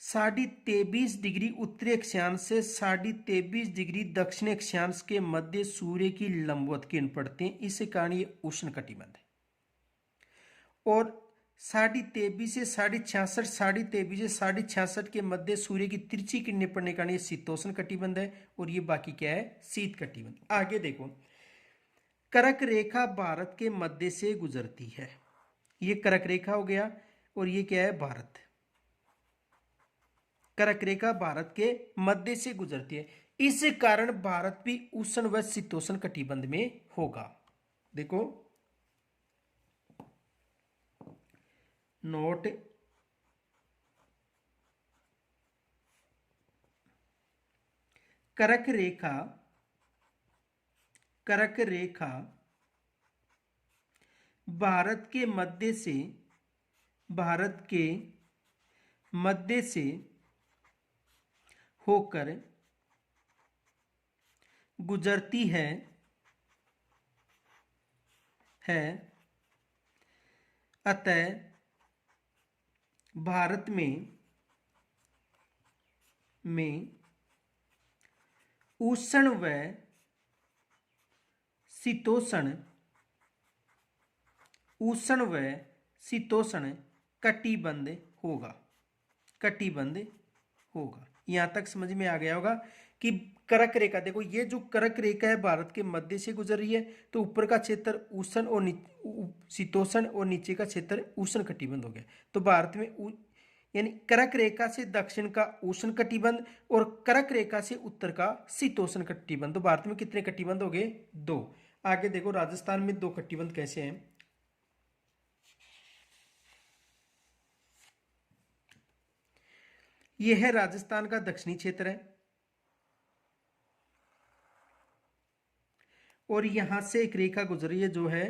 23.5 डिग्री उत्तरी अक्षांश से 23.5 डिग्री दक्षिण अक्षांश के मध्य सूर्य की लंबवत किरण पड़ती है, इस कारण ये उष्ण कटिबंध है। और 23.5 से 66.5, 23.5 से 66.5 के मध्य सूर्य की तिरछी किरणें पड़ने का ये शीतोष्ण कटिबंध है। और ये बाकी क्या है? शीत कटिबंध। आगे देखो, कर्क रेखा भारत के मध्य से गुजरती है। ये कर्क रेखा हो गया, और ये क्या है? भारत। कर्क रेखा भारत के मध्य से गुजरती है, इस कारण भारत भी उष्ण व शीतोष्ण कटिबंध में होगा। देखो नोट कर्क रेखा भारत के मध्य से होकर गुजरती है अतः भारत में उष्ण व शीतोष्ण कटिबंध होगा। यहां तक समझ में आ गया होगा कि कर्क रेखा, देखो ये जो कर्क रेखा है भारत के मध्य से गुजर रही है, तो ऊपर का क्षेत्र उष्ण और शीतोष्ण और नीचे का क्षेत्र उष्ण कटिबंध हो गया। तो भारत में यानी कर्क रेखा से दक्षिण का उष्ण कटिबंध और कर्क रेखा से उत्तर का शीतोष्ण कटिबंध। तो भारत में कितने कटिबंध हो गए? 2। आगे देखो राजस्थान में 2 कटिबंध कैसे हैं। यह है राजस्थान का दक्षिणी क्षेत्र है और यहां से एक रेखा गुजर रही है जो है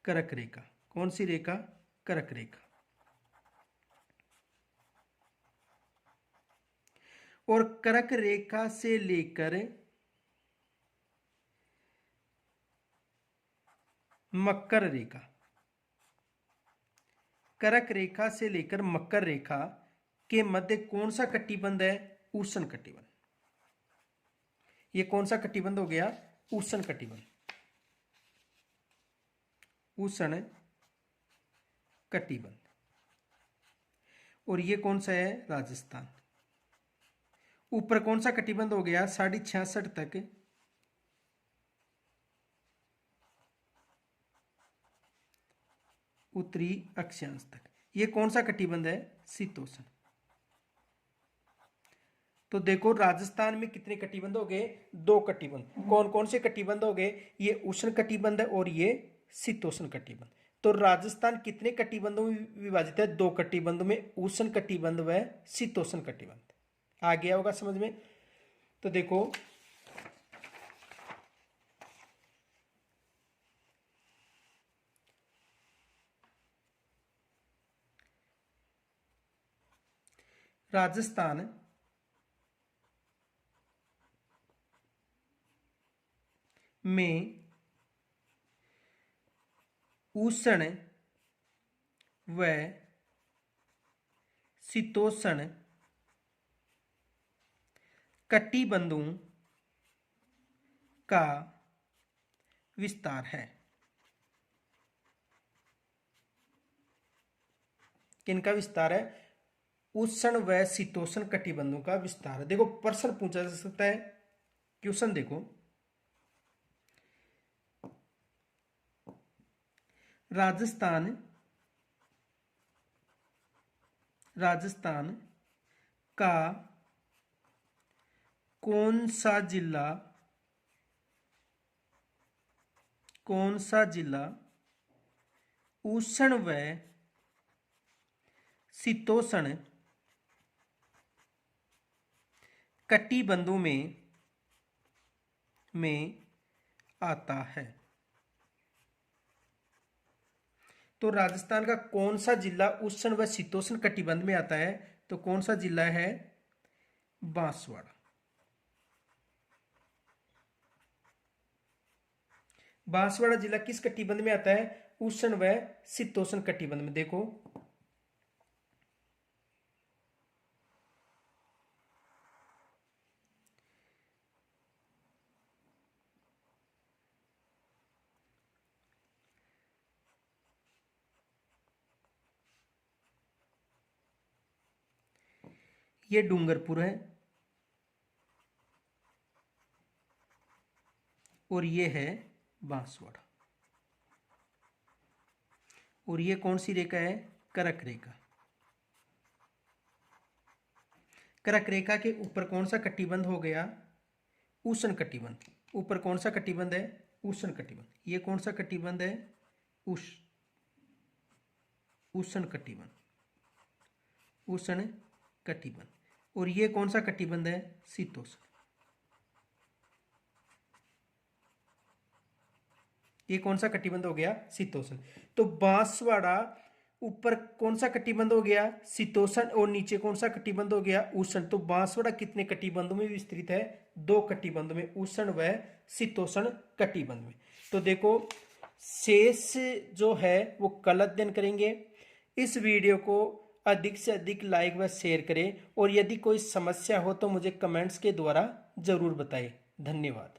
कर्क रेखा। कौन सी रेखा? कर्क रेखा। और कर्क रेखा से लेकर मकर रेखा, कर्क रेखा से लेकर मकर रेखा के मध्य कौन सा कटिबंध है? उष्ण कटिबंध। ये कौन सा कटिबंध हो गया? उष्ण कटिबंध। उष्ण कटिबंध। और ये कौन सा है? राजस्थान। ऊपर कौन सा कटिबंध हो गया? 66.5 तक उत्तरी अक्षांश तक। ये कौन सा कटिबंध है? शीतोष्ण। तो देखो राजस्थान में कितने कटिबंध हो गए? 2 कटिबंध। कौन कौन से कटिबंध हो गए? ये उष्ण कटिबंध है और ये शीतोष्ण कटिबंध। तो राजस्थान कितने कटिबंधों में विभाजित है? 2 कटिबंध में, उष्ण कटिबंध व शीतोष्ण कटिबंध। आ गया होगा समझ में? तो देखो राजस्थान में उष्ण व शीतोष्ण कटिबंधों का विस्तार है। किनका विस्तार है? उष्ण व शीतोष्ण कटिबंधों का विस्तार है। देखो प्रश्न पूछा जा सकता है, क्वेश्चन देखो, राजस्थान का कौन सा जिला उष्ण व शीतोष्ण कटिबंधों में आता है? तो राजस्थान का कौन सा जिला उष्ण व शीतोष्ण कटिबंध में आता है? तो कौन सा जिला है? बांसवाड़ा। बांसवाड़ा जिला किस कटिबंध में आता है? उष्ण व शीतोष्ण कटिबंध में। देखो ये डूंगरपुर है और ये है बांसवाड़ा। और ये कौन सी रेखा है? कर्क रेखा। कर्क रेखा के ऊपर कौन सा कटिबंध हो गया? उष्ण कटिबंध। ऊपर कौन सा कटिबंध है? उष्ण कटिबंध। ये कौन सा कटिबंध है? उष्ण कटिबंध। उष्ण कटिबंध। और ये कौन सा कटिबंध है? शीतोष्ण। ये कौन सा कटिबंध हो गया? शीतोष्ण। तो बांसवाड़ा ऊपर कौन सा कटिबंध हो गया? शीतोष्ण। और नीचे कौन सा कटिबंध हो गया? उष्ण। तो बांसवाड़ा कितने कटिबंधों में विस्तृत है? 2 कटिबंध में, उष्ण व शीतोष्ण कटिबंध में। तो देखो शेष जो है वो कल अध्ययन करेंगे। इस वीडियो को अधिक से अधिक लाइक व शेयर करें और यदि कोई समस्या हो तो मुझे कमेंट्स के द्वारा जरूर बताएं। धन्यवाद।